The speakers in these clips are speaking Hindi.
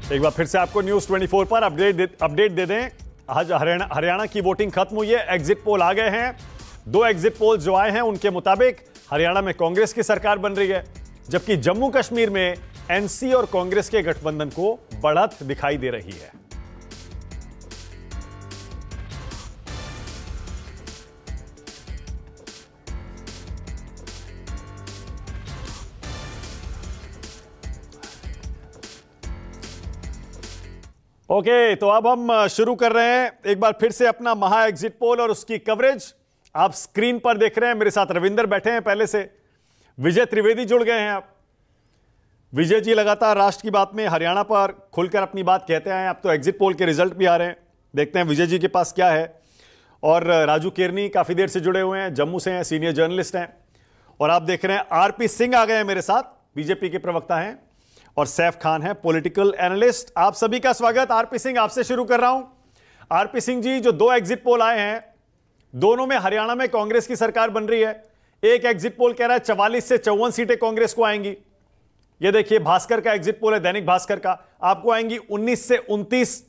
एक बार फिर से आपको न्यूज 24 पर अपडेट दे दें। आज हरियाणा की वोटिंग खत्म हुई है, एग्जिट पोल आ गए हैं। 2 एग्जिट पोल जो आए हैं उनके मुताबिक हरियाणा में कांग्रेस की सरकार बन रही है, जबकि जम्मू कश्मीर में एनसी और कांग्रेस के गठबंधन को बढ़त दिखाई दे रही है। ओके, तो अब हम शुरू कर रहे हैं एक बार फिर से अपना महा एग्जिट पोल और उसकी कवरेज। आप स्क्रीन पर देख रहे हैं, मेरे साथ रविंदर बैठे हैं, पहले से विजय त्रिवेदी जुड़ गए हैं। आप विजय जी लगातार राष्ट्र की बात में हरियाणा पर खुलकर अपनी बात कहते आए हैं। अब तो एग्जिट पोल के रिजल्ट भी आ रहे हैं, देखते हैं विजय जी के पास क्या है। और राजू केरनी काफी देर से जुड़े हुए हैं, जम्मू से हैं, सीनियर जर्नलिस्ट हैं। और आप देख रहे हैं आरपी सिंह आ गए हैं मेरे साथ, बीजेपी के प्रवक्ता हैं, और सैफ खान है पॉलिटिकल एनालिस्ट। आप सभी का स्वागत। आरपी सिंह, आपसे शुरू कर रहा हूं। आरपी सिंह जी, जो 2 एग्जिट पोल आए हैं, दोनों में हरियाणा में कांग्रेस की सरकार बन रही है। एक एग्जिट पोल कह रहा है 44 से 54 सीटें कांग्रेस को आएंगी। यह देखिए भास्कर का एग्जिट पोल है, दैनिक भास्कर का, आपको आएंगी 19 से 29।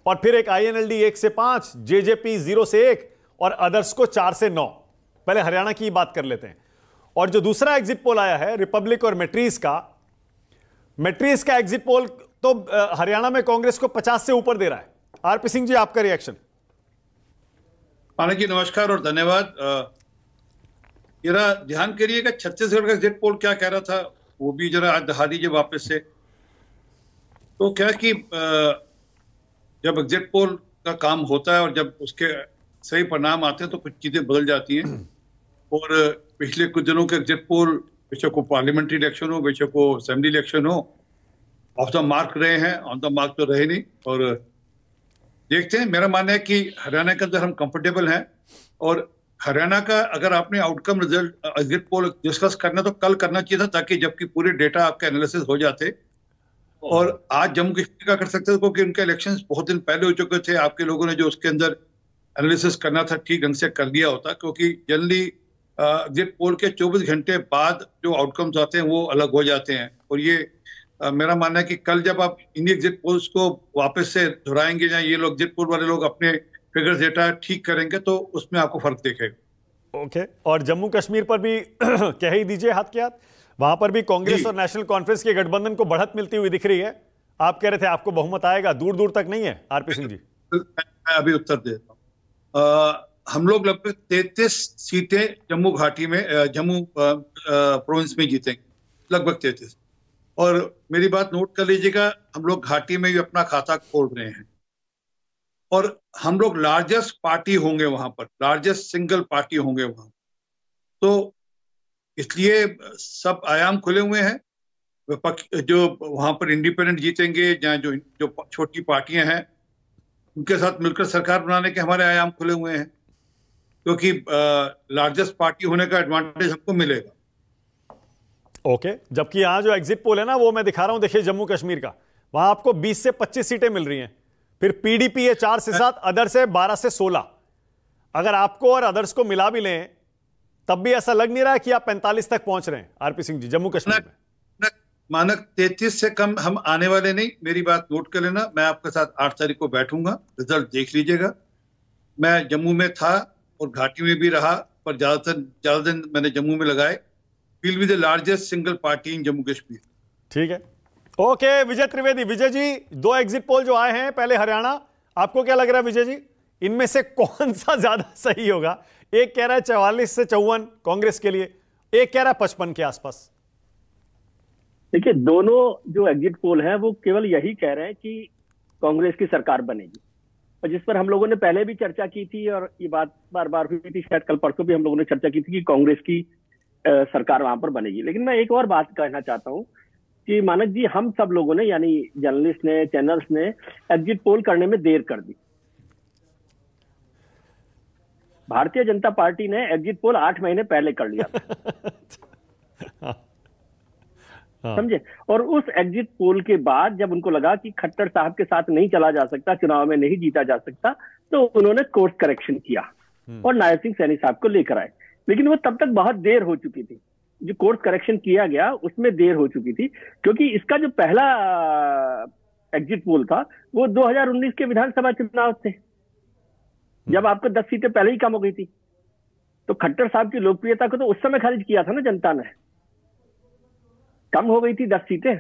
और फिर एक आईएनएलडी 1 से 5, जेजेपी 0 से 1 और अदर्स को 4 से 9। पहले हरियाणा की बात कर लेते हैं। और जो दूसरा एग्जिट पोल आया है रिपब्लिक और मैट्रीज का एग्जिट पोल तो हरियाणा में कांग्रेस को 50 से ऊपर दे रहा है। आरपी सिंह जी, आपका रिएक्शन। पाना जी नमस्कार और धन्यवाद। जरा ध्यान करिएगा छत्तीसगढ़ का एग्जिट पोल क्या कह रहा था, वो भी जरा आज दिखा दीजिए वापस से। तो क्या कि जब एग्जिट पोल का काम होता है और जब उसके सही परिणाम आते हैं तो कुछ चीजें बदल जाती हैं। और पिछले कुछ दिनों के एग्जिट पोल, बेशक को पार्लियामेंट्री इलेक्शन हो, बेशक को असेंबली इलेक्शन हो, ऑफ द मार्क रहे हैं, ऑन द मार्क तो रहे नहीं। और देखते हैं, मेरा मानना है कि हरियाणा के अंदर हम कंफर्टेबल हैं। और हरियाणा का अगर आपने outcome result exit poll discuss करना तो कल करना चाहिए था, ताकि जबकि पूरे डेटा आपके एनालिसिस हो जाते। और आज जम्मू कश्मीर का कर सकते थे, क्योंकि उनके इलेक्शंस बहुत दिन पहले हो चुके थे। आपके लोगों ने जो उसके अंदर एनालिसिस करना था ठीक ढंग से कर लिया होता, क्योंकि जनरली एग्जिट पोल के 24 घंटे बाद जो आउटकम्स आते हैं वो अलग हो जाते हैं। और ये मेरा मानना है कि कल जब आप इन एग्जिट पोल्स को वापस से दोहराएंगे, या ये लोग एग्जिट पोल वाले लोग अपने फिगर्स डेटा ठीक करेंगे, तो उसमें आपको फर्क दिखेगा। ओके, और जम्मू कश्मीर पर भी कह ही दीजिए हाथ के हाथ, वहां पर भी कांग्रेस और नेशनल कॉन्फ्रेंस के गठबंधन को बढ़त मिलती हुई दिख रही है। आप कह रहे थे आपको बहुमत आएगा, दूर दूर तक नहीं है। आरपी सिंह जी, मैं अभी उत्तर देता हूँ। हम लोग लगभग 33 सीटें जम्मू घाटी में, जम्मू प्रोविंस में जीतेंगे, लगभग 33। और मेरी बात नोट कर लीजिएगा, हम लोग घाटी में भी अपना खाता खोल रहे हैं। और हम लोग लार्जेस्ट पार्टी होंगे वहां पर, लार्जेस्ट सिंगल पार्टी होंगे वहां। तो इसलिए सब आयाम खुले हुए हैं। जो वहां पर इंडिपेंडेंट जीतेंगे, या जो छोटी पार्टियां हैं, उनके साथ मिलकर सरकार बनाने के हमारे आयाम खुले हुए हैं, क्योंकि लार्जेस्ट पार्टी होने का एडवांटेज हमको मिलेगा। ओके, जबकि यहां जो एग्जिट पोल है ना, वो मैं दिखा रहा हूं, देखिए जम्मू कश्मीर का, वहां आपको 20 से 25 सीटें मिल रही हैं। फिर पीडीपी है 4 से 7, अदर्स है 12 से 16। अगर आपको और अदर्स को मिला भी लें तब भी ऐसा लग नहीं रहा है कि आप 45 तक पहुंच रहे हैं। आरपी सिंह जी, जम्मू कश्मीर में मानक 33 से कम हम आने वाले नहीं। मेरी बात नोट कर लेना, मैं आपके साथ 8 तारीख को बैठूंगा, रिजल्ट देख लीजिएगा। मैं जम्मू में था और घाटी में भी रहा, पर ज्यादा दिन मैंने जम्मू में लगाए। Will be the largest single party इन जम्मू कश्मीर। ठीक है, ओके। विजय त्रिवेदी, विजय जी, 2 एग्जिट पोल जो आए हैं, पहले हरियाणा, आपको क्या लग रहा है विजय जी, इनमें से कौन सा ज्यादा सही होगा? एक कह रहा है 44 से 54 कांग्रेस के लिए, एक कह रहा है 55 के आसपास। देखिए, दोनों जो एग्जिट पोल हैं वो केवल यही कह रहे हैं कि कांग्रेस की सरकार बनेगी, और जिस पर हम लोगों ने पहले भी चर्चा की थी, और ये बात बार बार हुई थी, शायद कल परसों भी हम लोगों ने चर्चा की थी कि कांग्रेस की सरकार वहां पर बनेगी। लेकिन मैं एक और बात कहना चाहता हूं कि मानक जी, हम सब लोगों ने, यानी जर्नलिस्ट ने, चैनल्स ने एग्जिट पोल करने में देर कर दी। भारतीय जनता पार्टी ने एग्जिट पोल 8 महीने पहले कर लिया था। समझे? और उस एग्जिट पोल के बाद जब उनको लगा कि खट्टर साहब के साथ नहीं चला जा सकता, चुनाव में नहीं जीता जा सकता, तो उन्होंने कोर्स करेक्शन किया और नायब सिंह सैनी साहब को लेकर आए। लेकिन वो तब तक बहुत देर हो चुकी थी। जो कोर्स करेक्शन किया गया उसमें देर हो चुकी थी, क्योंकि इसका जो पहला एग्जिट पोल था वो 2019 के विधानसभा चुनाव थे, जब आपको 10 सीटें पहले ही कम हो गई थी। तो खट्टर साहब की लोकप्रियता को तो उस समय खारिज किया था ना जनता ने, कम हो गई थी 10 सीटें।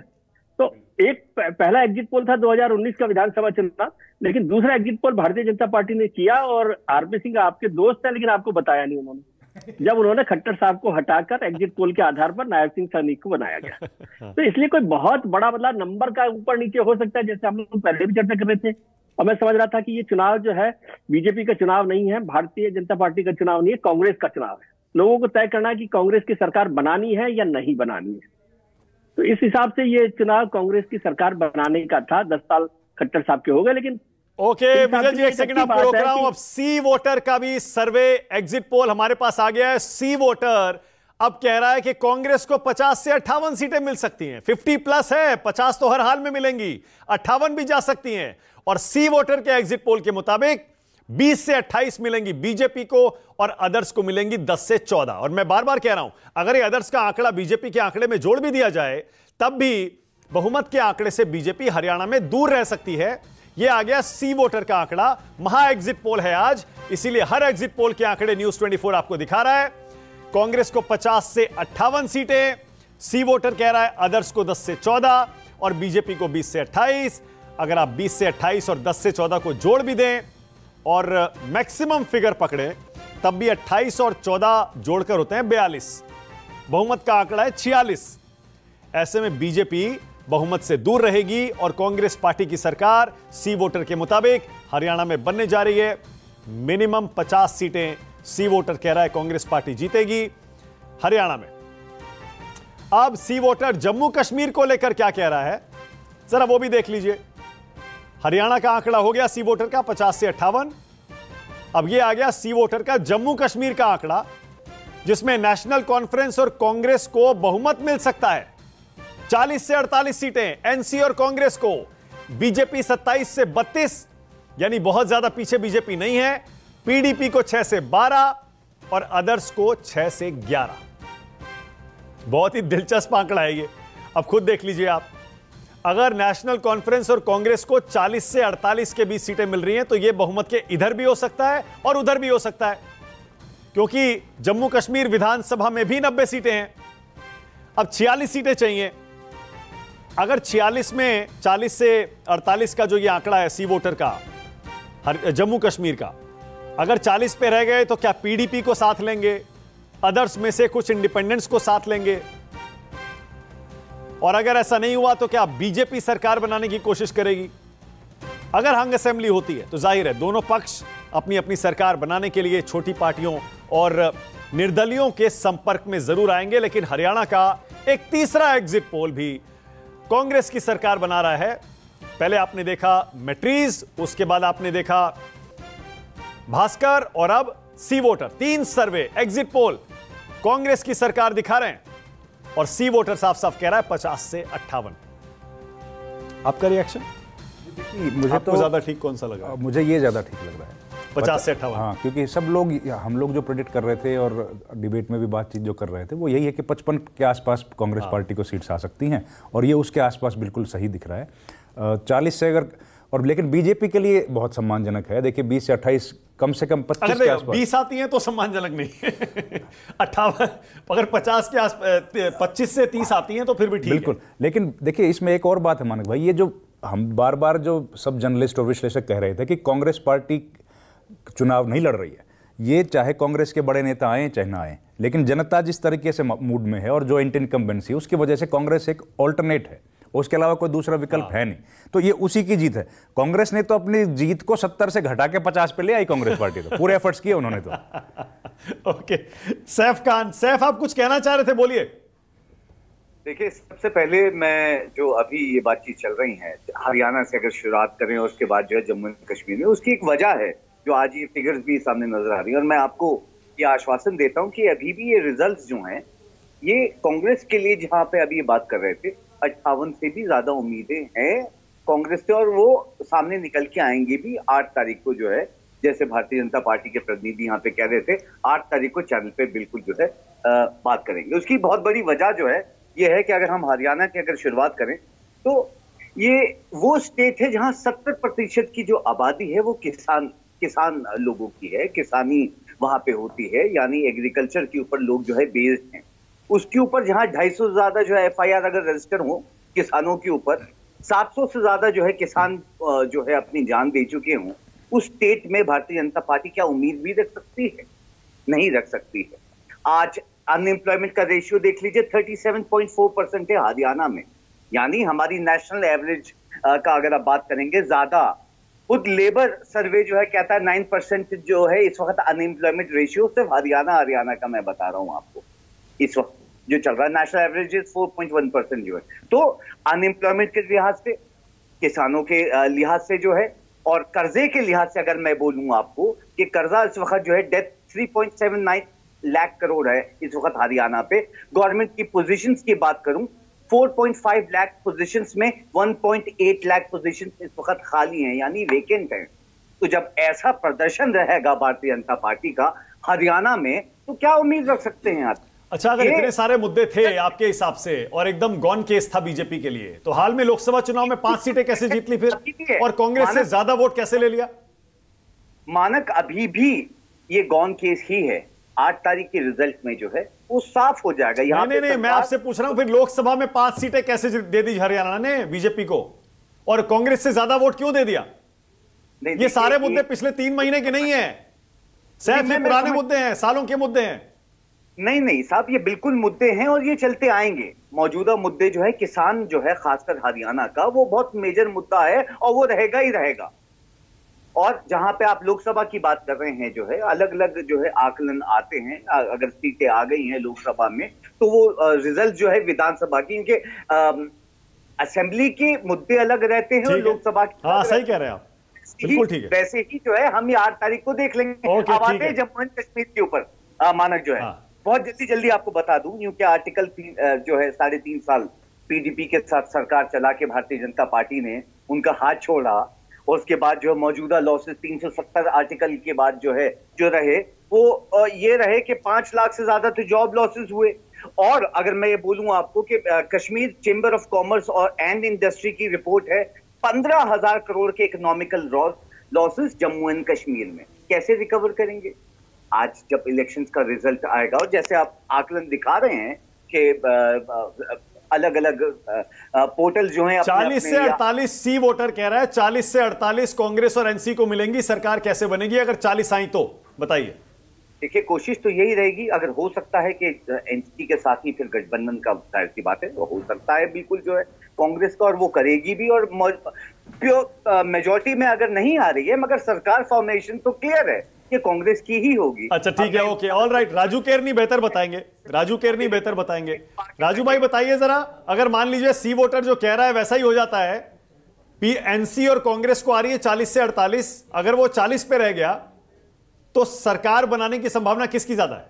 तो एक पहला एग्जिट पोल था 2019 का विधानसभा चुनाव, लेकिन दूसरा exit poll Bharatiya Janata party ने किया, और आरपी सिंह आपके दोस्त हैं लेकिन आपको बताया नहीं उन्होंने, जब उन्होंने खट्टर साहब को हटाकर एग्जिट पोल के आधार पर नायब सिंह सैनी को बनाया गया। तो इसलिए कोई बहुत बड़ा बदलाव नंबर का ऊपर नीचे हो सकता है, जैसे हम लोग पहले भी चर्चा कर रहे थे। और मैं समझ रहा था कि ये चुनाव जो है बीजेपी का चुनाव नहीं है, भारतीय जनता पार्टी का चुनाव नहीं है, कांग्रेस का चुनाव है। लोगों को तय करना है कि कांग्रेस की सरकार बनानी है या नहीं बनानी है। तो इस हिसाब से ये चुनाव कांग्रेस की सरकार बनाने का था। 10 साल खट्टर साहब के हो गए, लेकिन ओके विजय जी, एक सेकंड आपको रोक रहा हूं। अब सी वोटर का भी सर्वे एग्जिट पोल हमारे पास आ गया है। सी वोटर अब कह रहा है कि कांग्रेस को 50 से 58 सीटें मिल सकती हैं। 50 प्लस है, 50 तो हर हाल में मिलेंगी, 58 भी जा सकती हैं। और सी वोटर के एग्जिट पोल के मुताबिक 20 से 28 मिलेंगी बीजेपी को और अदर्स को मिलेंगी 10 से 14। और मैं बार बार कह रहा हूं, अगर ये अदर्स का आंकड़ा बीजेपी के आंकड़े में जोड़ भी दिया जाए तब भी बहुमत के आंकड़े से बीजेपी हरियाणा में दूर रह सकती है। यह आ गया सी वोटर का आंकड़ा। महा एग्जिट पोल है आज, इसीलिए हर एग्जिट पोल के आंकड़े न्यूज 24 आपको दिखा रहा है। कांग्रेस को 50 से 58 सीटें, सी वोटर कह रहा है अदर्स को 10 से 14 और बीजेपी को 20 से 28। अगर आप 20 से 28 और 10 से 14 को जोड़ भी दें और मैक्सिमम फिगर पकड़े तब भी 28 और 14 जोड़कर होते हैं 42। बहुमत का आंकड़ा है 46। ऐसे में बीजेपी बहुमत से दूर रहेगी और कांग्रेस पार्टी की सरकार सी वोटर के मुताबिक हरियाणा में बनने जा रही है। मिनिमम 50 सीटें सी वोटर कह रहा है कांग्रेस पार्टी जीतेगी हरियाणा में। अब सी वोटर जम्मू कश्मीर को लेकर क्या कह रहा है जरा वो भी देख लीजिए। हरियाणा का आंकड़ा हो गया सी वोटर का 50 से 58। अब यह आ गया सी वोटर का जम्मू कश्मीर का आंकड़ा, जिसमें नेशनल कॉन्फ्रेंस और कांग्रेस को बहुमत मिल सकता है 40 से 48 सीटें एनसी और कांग्रेस को, बीजेपी 27 से 32, यानी बहुत ज्यादा पीछे बीजेपी नहीं है। पीडीपी को 6 से 12 और अदर्स को 6 से 11। बहुत ही दिलचस्प आंकड़ा है ये, अब खुद देख लीजिए आप। अगर नेशनल कॉन्फ्रेंस और कांग्रेस को 40 से 48 के बीच सीटें मिल रही हैं तो यह बहुमत के इधर भी हो सकता है और उधर भी हो सकता है, क्योंकि जम्मू कश्मीर विधानसभा में भी 90 सीटें हैं। अब 46 सीटें चाहिए। अगर 46 में 40 से 48 का जो ये आंकड़ा है सी वोटर का जम्मू कश्मीर का, अगर 40 पे रह गए तो क्या पीडीपी को साथ लेंगे, अदर्स में से कुछ इंडिपेंडेंट्स को साथ लेंगे, और अगर ऐसा नहीं हुआ तो क्या बीजेपी सरकार बनाने की कोशिश करेगी? अगर हंग असेंबली होती है तो जाहिर है दोनों पक्ष अपनी अपनी सरकार बनाने के लिए छोटी पार्टियों और निर्दलियों के संपर्क में जरूर आएंगे। लेकिन हरियाणा का एक तीसरा एग्जिट पोल भी कांग्रेस की सरकार बना रहा है। पहले आपने देखा मैट्रीज, उसके बाद आपने देखा भास्कर और अब सी वोटर। 3 सर्वे एग्जिट पोल कांग्रेस की सरकार दिखा रहे हैं और सी वोटर साफ साफ कह रहा है 50 से 58। आपका रिएक्शन? मुझे आपको तो ज्यादा ठीक कौन सा लगा? मुझे ये ज्यादा ठीक लग रहा है 50 से 58। हाँ, क्योंकि सब लोग, हम लोग जो प्रेडिक्ट कर रहे थे और डिबेट में भी बातचीत जो कर रहे थे वो यही है कि 55 के आसपास कांग्रेस पार्टी को सीट्स आ सकती हैं, और ये उसके आसपास बिल्कुल सही दिख रहा है। 40 से अगर, और लेकिन बीजेपी के लिए बहुत सम्मानजनक है। देखिए 20 से 28, कम से कम 25 के आसपास 20 आती हैं तो सम्मानजनक नहीं 58, अगर 50 के आसपास 25 से 30 आती हैं तो फिर भी ठीक है। बिल्कुल। लेकिन देखिए इसमें एक और बात है मानक भाई, ये जो हम बार बार जो सब जर्नलिस्ट और विश्लेषक कह रहे थे कि कांग्रेस पार्टी चुनाव नहीं लड़ रही है, ये चाहे कांग्रेस के बड़े नेता आए चाहे ना आए, लेकिन जनता जिस तरीके से मूड में है और जो एंटी इनकम्बेंसी है उसकी वजह से कांग्रेस एक ऑल्टरनेट है, उसके अलावा कोई दूसरा विकल्प है नहीं। तो ये उसी की जीत है। कांग्रेस ने तो अपनी जीत को 70 से घटा के 50 पे ले आई कांग्रेस पार्टी, तो पूरे एफर्ट्स किए उन्होंने तो। ओके, सैफ खान, सैफ आप कुछ कहना चाह रहे थे, बोलिए। देखिए सबसे पहले मैं जो अभी ये बातचीत चल रही है हरियाणा से अगर शुरुआत करें और उसके बाद जो है जम्मू कश्मीर में, उसकी एक वजह है जो आज ये फिगर्स भी सामने नजर आ रही है। और मैं आपको ये आश्वासन देता हूं कि अभी भी ये रिजल्ट्स जो हैं ये कांग्रेस के लिए, जहां पे अभी ये बात कर रहे थे, 58 से भी ज्यादा उम्मीदें हैं कांग्रेस से, और वो सामने निकल के आएंगे भी 8 तारीख को जो है, जैसे भारतीय जनता पार्टी के प्रतिनिधि यहाँ पे कह रहे थे 8 तारीख को चैनल पे बिल्कुल जो है बात करेंगे। उसकी बहुत बड़ी वजह जो है ये है कि अगर हम हरियाणा की अगर शुरुआत करें तो ये वो स्टेट है जहां 70% की जो आबादी है वो किसान लोगों की है, किसानी वहां पे होती है, यानी एग्रीकल्चर के ऊपर लोग जो है बेस्ड हैं। उसके ऊपर जहां 250 से ज्यादा जो है FIR अगर रजिस्टर हो किसानों के ऊपर, 700 से ज्यादा जो है किसान जो है अपनी जान दे चुके हों, उस स्टेट में भारतीय जनता पार्टी क्या उम्मीद भी रख सकती है? नहीं रख सकती है। आज अनएम्प्लॉयमेंट का रेशियो देख लीजिए, 37.4% है हरियाणा में, यानी हमारी नेशनल एवरेज का अगर आप बात करेंगे ज्यादा। खुद लेबर सर्वे जो है कहता है 9% जो है इस वक्त अनएम्प्लॉयमेंट रेशियो, सिर्फ हरियाणा का मैं बता रहा हूं आपको इस वक्त जो चल रहा है। नेशनल एवरेज 4.1% जो है। तो अनएम्प्लॉयमेंट के लिहाज से, किसानों के लिहाज से जो है, और कर्जे के लिहाज से अगर मैं बोलूं आपको कि कर्जा इस वक्त जो है डेथ 3.79 लाख करोड़ है इस वक्त हरियाणा पे। गवर्नमेंट की पोजीशंस की बात करूं, 4.5 लाख पोजीशंस में 1.8 लाख पोजीशंस इस वक्त खाली हैं, यानी वेकेंट हैं। तो जब ऐसा प्रदर्शन रहेगा भारतीय जनता पार्टी का हरियाणा में, तो क्या उम्मीद रख सकते हैं आप? अच्छा, अगर इतने सारे मुद्दे थे आपके हिसाब से और एकदम गॉन केस था बीजेपी के लिए, तो हाल में लोकसभा चुनाव में 5 सीटें कैसे जीत ली फिर, और कांग्रेस से ज्यादा वोट कैसे ले लिया? मानक अभी भी ये गॉन केस ही है। 8 तारीख के रिजल्ट में जो है वो साफ हो जाएगा। नहीं, मैं आपसे पूछ रहा हूं फिर लोकसभा में 5 सीटें कैसे दे दी हरियाणा ने बीजेपी को, और कांग्रेस से ज्यादा वोट क्यों दे दिया? ये सारे मुद्दे पिछले 3 महीने के नहीं है, सैकड़ों पुराने मुद्दे हैं, सालों के मुद्दे हैं। नहीं साहब, ये बिल्कुल मुद्दे हैं और ये चलते आएंगे। मौजूदा मुद्दे जो है, किसान जो है खासकर हरियाणा का, वो बहुत मेजर मुद्दा है और वो रहेगा ही रहेगा। और जहां पे आप लोकसभा की बात कर रहे हैं, जो है अलग अलग जो है आकलन आते हैं, अगर सीटें आ गई हैं लोकसभा में, तो वो रिजल्ट जो है विधानसभा की, क्योंकि असेंबली के मुद्दे अलग रहते हैं और लोकसभा की। हाँ, सही कह रहे हैं आप, बिल्कुल ठीक है। वैसे ही जो है हम ये 8 तारीख को देख लेंगे। अब आते हैं जम्मू एंड कश्मीर के ऊपर। मानक जो है बहुत जल्दी आपको बता दूं, क्योंकि आर्टिकल 3 जो है 3.5 साल पीडीपी के साथ सरकार चला के भारतीय जनता पार्टी ने उनका हाथ छोड़ा, और उसके बाद जो मौजूदा लॉसेस 370 आर्टिकल के बाद जो है जो रहे वो ये रहे कि 5 लाख से ज्यादा तो जॉब लॉसेस हुए। और अगर मैं ये बोलूं आपको कि कश्मीर चेंबर ऑफ कॉमर्स और एंड इंडस्ट्री की रिपोर्ट है, 15,000 करोड़ के economical losses Jammu and Kashmir में। कैसे रिकवर करेंगे? आज जब इलेक्शंस का रिजल्ट आएगा, और जैसे आप आकलन दिखा रहे हैं कि अलग अलग पोर्टल जो हैं 40 से 48 सी वोटर कह रहा है, 40 से 48 कांग्रेस और एनसी को मिलेंगी। सरकार कैसे बनेगी अगर 40 आई तो बताइए। देखिए, कोशिश तो यही रहेगी, अगर हो सकता है कि एनसी के साथ ही फिर गठबंधन का, जाहिर सी बात है वो हो सकता है बिल्कुल जो है कांग्रेस का, और वो करेगी भी। और मेजॉरिटी में अगर नहीं आ रही है, मगर सरकार फॉर्मेशन तो क्लियर है कि कांग्रेस की ही होगी। अच्छा, ठीक है, ओके, ऑल राइट। राजू केरनी बेहतर बताएंगे, राजू भाई बताइए जरा, अगर मान लीजिए सी वोटर जो कह रहा है वैसा ही हो जाता है, एनसी और कांग्रेस को आ रही है 40 से 48, अगर वो 40 पे रह गया तो सरकार बनाने की संभावना किसकी ज्यादा है?